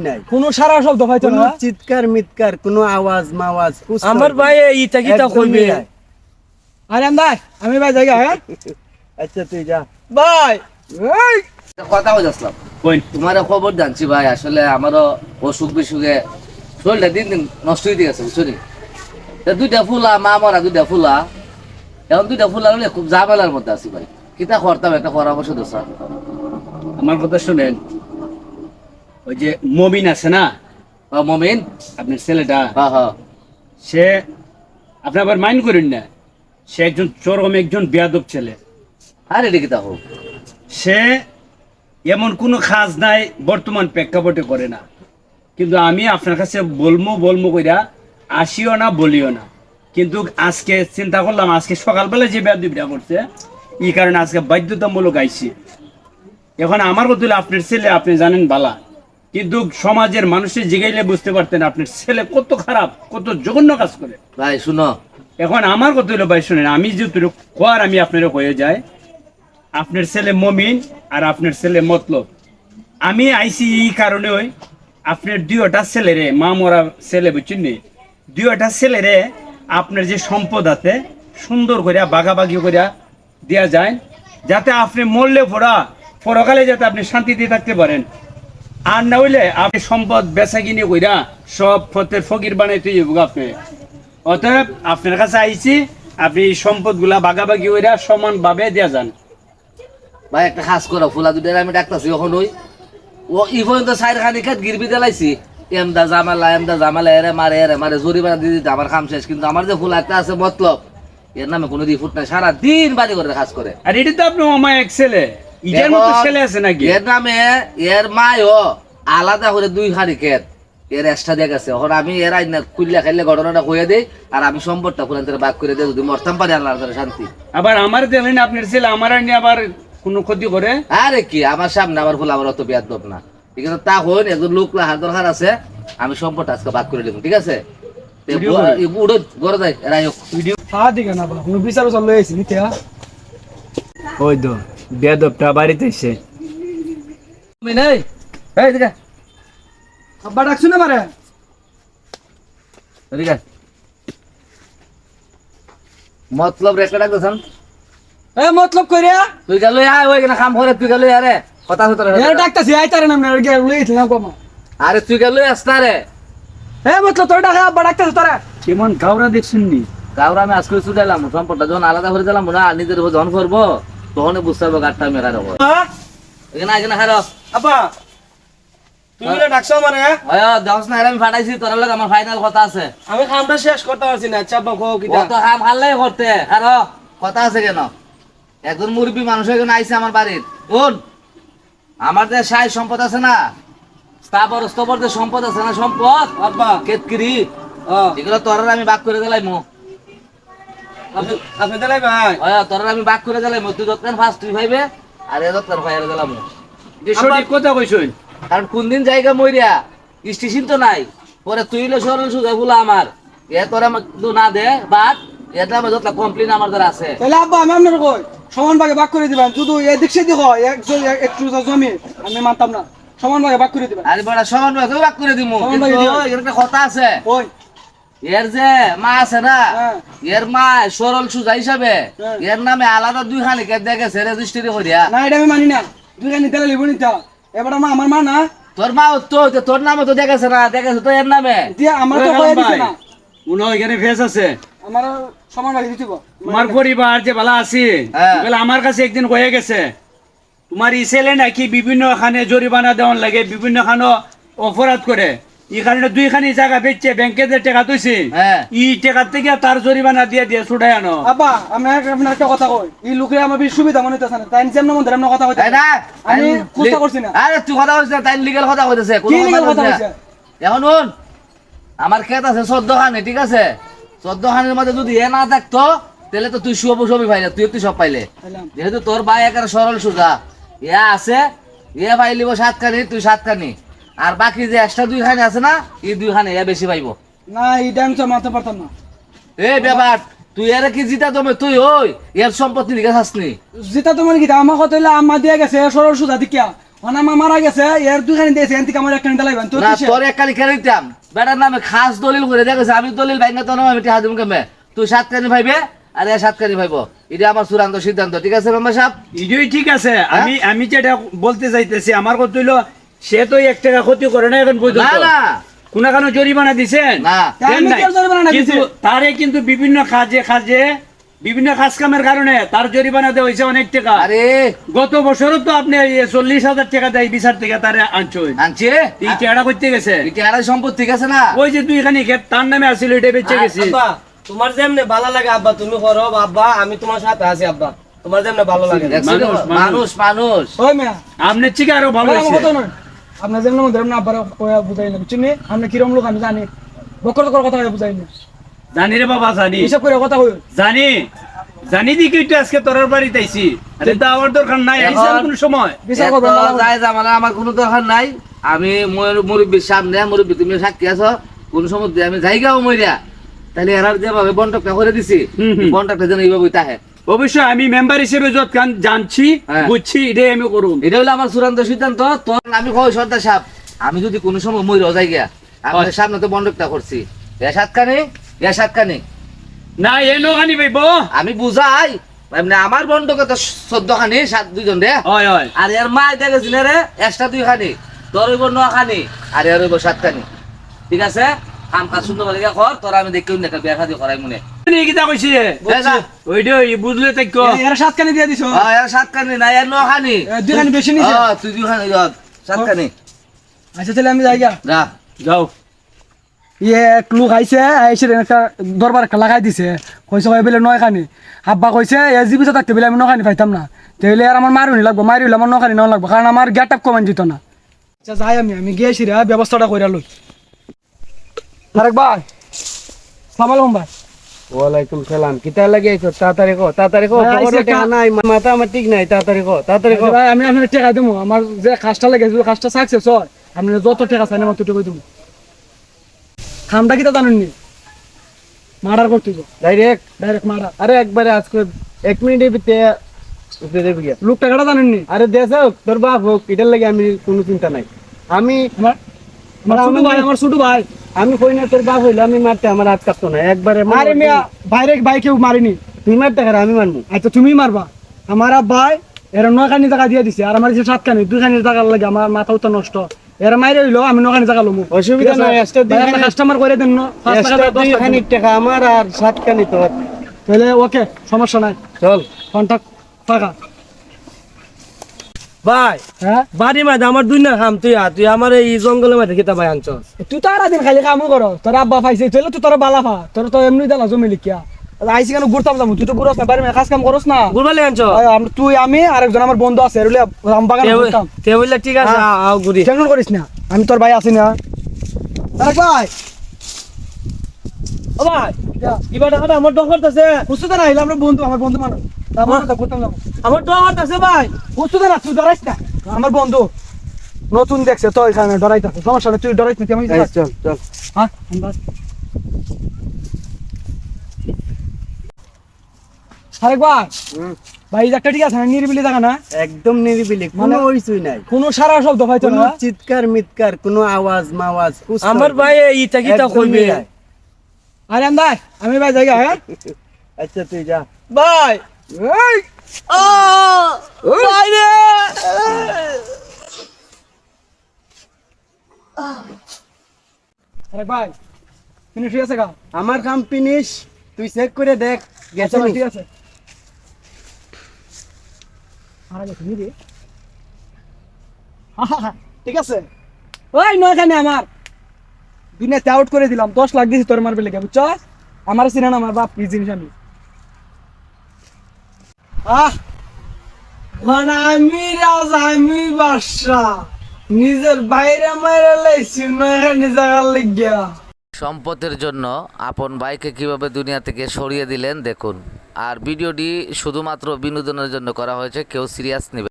নাই কোনো সারা শব্দ পাইতো কোনো না চিৎকার মিৎকার কোনো আওয়াজ মাওয়াজ আমার ভাই ইটা কিটা কইবে আরে আমদাই আমি ভাই জায়গা হ্যাঁ আচ্ছা তুই যা ভাই এই কথা বলছিলাম তোমার খবর জানছি ভাই আসলে আমারও অসুখ বিসুখে শরীরটা দিন দিন নষ্ট হয়ে গেছে বুঝছো নি দুইটা ফুলা মা মরা দুইটা ফুলা এখন দুইটা ফুলা হলে খুব ঝামেলার মধ্যে আছি ভাই কিতা করতাম একটা পরামর্শ দোষ আমার কথা শুনেন ওই যে মমিন আছে না মমিন আপনার ছেলেটা হ্যাঁ হ্যাঁ সে আপনি আবার মাইন্ড করেন না সে একজন চরম একজন বেয়াদব ছেলে আরে এটা কিতা হোক সে এমন কোনো কাজ নাই বর্তমান প্রেক্ষাপটে করে না কিন্তু আমি আপনার কাছে বলবো কইরা আসিও না বলিও না কিন্তু আজকে চিন্তা করলাম আজকে সকালবেলা যে বেয়াদবিটা করছে এই কারণে আজকে বাধ্যতামূলক আইছি এখন আমার কথা হলো আপনার ছেলে আপনি জানেন বালা কিন্তু সমাজের মানুষের জিগাইলে বুঝতে পারতেন আপনার ছেলে কত খারাপ কত জঘন্য কাজ করে ভাই শুনো এখন আমার কথা হলো ভাই শুনেন আমি যেহেতু কোয়ার আমি আপনারও হয়ে যাই আপনার ছেলে মমিন আর আপনার ছেলে মতলব আমি আইসি এই কারণে ওই আপনার দুইটা ছেলেরে মা মরা ছেলে বুঝছেন নি দুইটা ছেলেরে আপনার যে সম্পদ আছে সুন্দর করিয়া বাগাবাগি করিয়া দেওয়া যায় যাতে আপনি মরলে পরকালে যাতে আপনি শান্তিতে থাকতে পারেন আর না হইলে আপনি সম্পদ বেচা কিনে কইরা সব ফতের ফকির বানাইতে যাবো আপনি অতএব আপনার কাছে আইছি আপনি এই সম্পদগুলা বাগাবাগি কইরা সমানভাবে দেওয়া যান ভাই একটা হাস করো ফুলা দুটার আমি ডাকতেছি এখন ওই ও ই পর্যন্ত সাইড খানি খেত গিরবি দেলাইছি এমদা জামালা এরে মারে জরিমানা দিয়ে দিতে আমার কাম শেষ কিন্তু আমার যে ফুল একটা আছে মতলব এর নামে কোনো রিপোর্ট নাই সারা দিন বাড়ি করে কাজ করে আর এটা তো আপনার অমায় এক ছেলে ইটার মতো ছেলে আছে নাকি এর নামে এর মায়ও আলাদা করে দুই খানি খেত এর এক্সট্রা দিয়ে গেছে এখন আমি এর আইনা খুললে খাইলে ঘটনাটা হয়ে দেই আর আমি সম্পদটা ফুলান্তের বাক করে দেয় যদি মরতাম পারি আল্লাহ শান্তি আবার আমার দেখলেন আপনার ছেলে আমার আইনে আবার কোনো ক্ষতি করে আরে কি আমার সামনে আমার ফুল আমার অত বেয়াদব না ঠিক আছে তা হন একজন লোক হাত দরকার আছে আমি সম্পদটা আজকে বাক করে দেবো ঠিক আছে উড়ো গড়ে যায় এরাই হ্যাঁ দিকে না বাবা কোনো বিচার চল লই আইছি নিতে ওই তো বেদবটা বাড়িতে এসে নেই এই দিকে আব্বা ডাকছু না মারে এদিকে মতলব রেকর্ড রাখতেছেন এ মতলব কইরা তুই গেল আয় ওই কাম করে তুই গেল আরে কথা হতো এ ডাকতাছি আইতারে নাম না লই আইছি না কমা আরে তুই গেল আসতা রে এ মতলব তোর ডাকা আব্বা ডাকতাছ তোরা কেমন গাওরা দেখছেন নি কাউরা আমি আজকে ছুটাইলাম সম্পদটা যখন আলাদা করে দিলাম না নিজের উপর যখন করবো তখনই বুঝতে পারবো গাড়টা মেরা দেবো এখানে হারো আব্বা তুমি না ডাকছো আমারে দশ না আমি ফাটাইছি তোর লোক আমার ফাইনাল কথা আছে আমি কামটা শেষ করতে পারছি না আচ্ছা আব্বা কও কিটা কত কাম হারলাই করতে আরো কথা আছে কেন একজন মুরব্বী মানুষ এখানে আইছে আমার বাড়ির কোন আমার যে সাই সম্পদ আছে না স্থাবর স্তবর যে সম্পদ আছে না সম্পদ আব্বা কেতকিরি এগুলো তোর আমি বাক করে দিলাই মো আপনি দিলাই ভাই তোর আমি বাক করে দিলাই মো তুই দোকান ফার্স্ট তুই ভাইবে আর এ দোকান ফাইরে দিলাম সঠিক কথা কইছেন কারণ কোন দিন জায়গা মইরা স্টেশন তো নাই পরে তুই হলো সরল সুজা ফুলা আমার এ তোরা না দে বাদ এটা আমার যত কমপ্লেন আমার দ্বারা আছে তাহলে আব্বা আমি আপনার কই সমান ভাগে ভাগ করে দিবেন শুধু এদিক সেদিক হয় একটু জমি আমি মানতাম না সমান ভাগে ভাগ করে দিবেন আরে বড় সমান ভাগে ভাগ করে দিমু সমান ভাগে কিন্তু দিবেন। এর একটা কথা আছে ওই এর যে মা আছে না হ্যাঁ। এর মা সরল সুজা হিসাবে হ্যাঁ। এর নামে আলাদা দুই খানি কে দেখেছে রেজিস্ট্রি করিয়া না এটা আমি মানি না দুইখানি তেলে লিবো নিতা এবার আমার মা না তোর মা তো তোর নামে তো দেখেছে না দেখেছে তো এর নামে দিয়া আমার তো কয়ে দিছে না উনো এখানে ফেস আছে আমার সমান ভাগে দিতে তোমার পরিবার যে ভালো আছে হ্যাঁ। বলে আমার কাছে একদিন হয়ে গেছে তোমার এই ছেলে নাকি বিভিন্ন খানে জরিমানা দেওয়ান লাগে বিভিন্ন খানো অপরাধ করে এই কারণে দুইখানি জায়গা বেচছে ব্যাংকে যে টাকা তুইছে হ্যাঁ। এই টাকা থেকে তার জরিমানা দিয়ে ছুটাই আনো আব্বা আমি আপনার একটা কথা কই এই লোকে আমার বেশি সুবিধা মনে হইতাছে না তাই যেমন মন ধরে কথা কইতে তাই না আমি কুস্তা করছি না আরে তুই কথা বলছিস না তাই লিগ্যাল কথা কইতেছে কি legal কথা কইছে? এখন শুন আমার ক্ষেত আছে 14 খানে ঠিক আছে 14 খানের মধ্যে যদি এ না থাকতো তাহলে তো তুই সবই পাইলে তুই সব পাইলে পাইলাম। যেহেতু তোর ভাই একেবারে সরল সোজা এ আছে এ পাইলিব 7 খানি তুই 7 খানি আর বাকি যে এক্সট্রা 2 খানি আছে না এই 2 খানি এ বেশি পাইবো না এইটা আমি তো মানতে পারতাম না এই ব্যাপার তুই এর কি জিতা তুমি তুই ওই এর সম্পত্তি লিখে আসনি যেটা তোমার কি আমার কথা হইলে আম্মা দিয়ে গেছে সরল সুদা দিকিয়া মানে আমার মারা গেছে এর দুখানি দিয়েছে এনতি আমার একটা লাইবেন তো না তোর একখানি কেন দিতাম বেটার নামে খাস দলিল করে দেখেছে আমি দলিল ভাই না তো আমি টিহা দিম কেমে তুই 7 কানি ভাইবে আর 7 কানি ভাইব এটা আমার চূড়ান্ত সিদ্ধান্ত ঠিক আছে মেম্বার সাহেব এটাই ঠিক আছে আমি যেটা বলতে চাইতেছি আমার কথা হইলো সে তো 1 টাকা ক্ষতি করে না এখন না পর্যন্ত না কোনো জরিমানা দিছেন না দেন আমি নাই। কেন জরিমানা না কিন্তু দিছি? তারে কিন্তু বিভিন্ন কাজে বিভিন্ন কাজ কামের কারণে তার জরিমানা দেওয়া হয়েছে অনেক টাকা আরে গত বছরও তো আপনি 40,000 টাকা দেয় বিচার থেকে তারে আনছেন আনছে এই টাকাটা করতে গেছে এটা আর সম্পদ ঠিক আছে না ওই যে তুই এখানে তার নামে আসছিল এটা বেঁচে গেছি আব্বা তোমার যেমনে ভালো লাগে আব্বা তুমি করো আব্বা আমি তোমার সাথে আছি আব্বা তোমার যেমনে ভালো লাগে দেখছি তো? মানুষ, মানুষ মানুষ ওই মিয়া আপনার থেকে আরো ভালো আমার হয়েছে কথা নয় আপনার যেমন মধ্যে না আবার বুঝাই না চিনি আপনি কিরম লোক আমি জানি বকর কথা বুঝাই না জানি রে বাবা জানি হিসাব করে কথা কই জানি দিকে একটু আজকে তোর বাড়িতে আইছি আরে তা আমার দরকার নাই আইছি আর কোন সময় বিচার এত করবেন না যায় জামালা আমার কোনো দরকার নাই আমি মুরব্বীর সামনে মুরব্বী তুমি সাক্ষী আছো কোন সময় দিয়ে আমি যাইগাও মইরা তাহলে এরার যেভাবে বন্টকটা করে দিছি হুম, হুম। বন্টকটা যেন এইভাবে তাহে অবশ্যই আমি মেম্বার হিসেবে যতক্ষণ জানছি হ্যাঁ। বুঝছি এটাই আমি করুন এটা হলো আমার চূড়ান্ত সিদ্ধান্ত তোর আমি কই সর্দার সাহেব আমি যদি কোনো সময় মইরা যাই গিয়া আপনার সামনে তো বন্টকটা করছি এ 7 কানি না এই নখানি ভাইব আমি বুঝাই এমনি আমার বন্টকে তো 14 খানি 2 জন রে হয় হয় আর এর মা দেখেছি না রে এক্সট্রা 2 খানি তোর হইব 9 খানি আর এর হইব 7 খানি ঠিক আছে কাম কাজ সুন্দর করে কর তোর আমি দেখি না বিয়া শাদী করাই মনে এই কিতা কইছি ওইটাই বুঝলে তাই কো এরা সাতখানি দিয়ে দিছো এর 7 খানি না এর 9 খানি দুখানি বেশি নিছে তুই 2 খানি 7 খানি আচ্ছা তাহলে আমি যাই গা যা যাও ইয়ে এক লোক আইছে একটা দরবার একটা লাগাই দিছে কইছে কই বলে 9 খানি আব্বা কইছে এ জীবিত থাকতে বলে আমি 9 খানি পাইতাম না তাহলে আর আমার মারুনি লাগবো মারিলে আমার 9 খানি নাও লাগবো কারণ আমার গেট আপ কমান যেত না আচ্ছা যাই আমি গিয়েছি রে ব্যবস্থাটা কইরা লই আরেক ভাই সালাম আলাইকুম ভাই ওয়ালাইকুম সালাম কিতা লাগে আইছো তাড়াতাড়ি কো ভাই, আইছে পকেটে টাকা নাই মাথা আমার ঠিক নাই তাড়াতাড়ি কো আচ্ছা ভাই আমি আপনার টাকা দেবো আমার যে কাজটা লাগে যদি কাজটা সাকসেস হয় আপনি যত টাকা চান আমার ততটুকু দেবো খামটা কিতা জানেননি মার্ডার করতে ডাইরেক্ট মার্ডার আরে একবারে আজকে 1 মিনিটের ভিতরে উঠে দেবে গিয়া লোক টাকাটা জানেননি আরে দেশ হোক তোর বাপ হোক এটার লাগে আমি কোনো চিন্তা নাই আমি আমার ছোট ভাই আমি কই না তোর বাপ হইলো আমি মারতে আমার হাত কাঁপতো না একবারে আরে মিয়া বাইরে ভাই কেউ মারিনি তুই মারতে খারা আমি মারবো আচ্ছা তুমি মারবা আমার ভাই এরা 9 খানি টাকা দিয়ে দিছে আর আমার যে 7 খানি 2 খানি টাকা লাগে আমার মাথাও তো নষ্ট এরা মাইরে হইলো আমি 9 খানি টাকা লমু অসুবিধা নাই এক্সট্রা দুই খানি কাস্টমার করে দেন না 5 টাকা 10 খানি টাকা আমার আর 7 খানি তোর তাহলে ওকে সমস্যা নাই চল কন্টাক্ট ফাঁকা ভাই হ্যাঁ বাড়ি মাঝে আমার দুই না খাম তুই আমার এই জঙ্গলের মাঝে কিতা ভাই আনছস তুই তো আর দিন খালি কামও করো তোর আব্বা পাইছে তুই তো তোর বালা ফা তোর তো এমনি দালা জমি লিখিয়া আইসি কেন ঘুরতাম যাবো তুই তো ঘুরস না বাড়ি কাজ কাম করস না গুরবালি আনছস তুই আমি আরেকজন আমার বন্ধু আছে এরুলে আম বাগান ঘুরতাম তে বললে ঠিক আছে আও ঘুরি টেনশন করিস না আমি তোর ভাই আছি না আরেক ভাই ও ভাই এবার টাকাটা আমার ডর করতেছে বুঝতে না হইলে আমরা বন্ধু আমার বন্ধু মানুষ আমার কথা ঘুরতাম যাবো আমার ডর করতেছে ভাই বুঝতে না তুই ডরাইস না আমার বন্ধু নতুন দেখছে তো এখানে ডরাইতেছে সমস্যা নেই তুই ডরাইস না তুই আমি চল চল হ্যাঁ আরেক ভাই ভাই এই জায়গাটা ঠিক আছে না নিরিবিলি জায়গা না একদম নিরিবিলি কোনো হইছই নাই কোনো সারা শব্দ পাইতো কোনো না চিৎকার মিৎকার কোনো আওয়াজ মাওয়াজ আমার ভাই ইটা কিতা কইবে আরে ভাই আমি ভাই জায়গা হ্যাঁ আচ্ছা তুই যা ভাই এই ও ভাই রে আরে ভাই ফিনিশ হয়ে গেছে গা আমার কাম ফিনিশ তুই চেক করে দেখ গেছে আচ্ছা ভাই, নি? ঠিক আছে মারা গেছে নিরে ঠিক আছে ওই নয়খানে আমার দুনিয়াতে আউট করে দিলাম 10 লাখ দিছি তোর মারবে লেগে বুঝছ আমার সিনেন আমার বাপ কি জিনিস আমি মানে আমি রাজা আমি বাদশাহ নিজের বাইরে মাইরে লাইছি নয়খানে জায়গা লাগিয়া সম্পদের জন্য আপন ভাইকে কিভাবে দুনিয়া থেকে সরিয়ে দিলেন দেখুন আর ভিডিওটি শুধুমাত্র বিনোদনের জন্য করা হয়েছে কেউ সিরিয়াস নেবে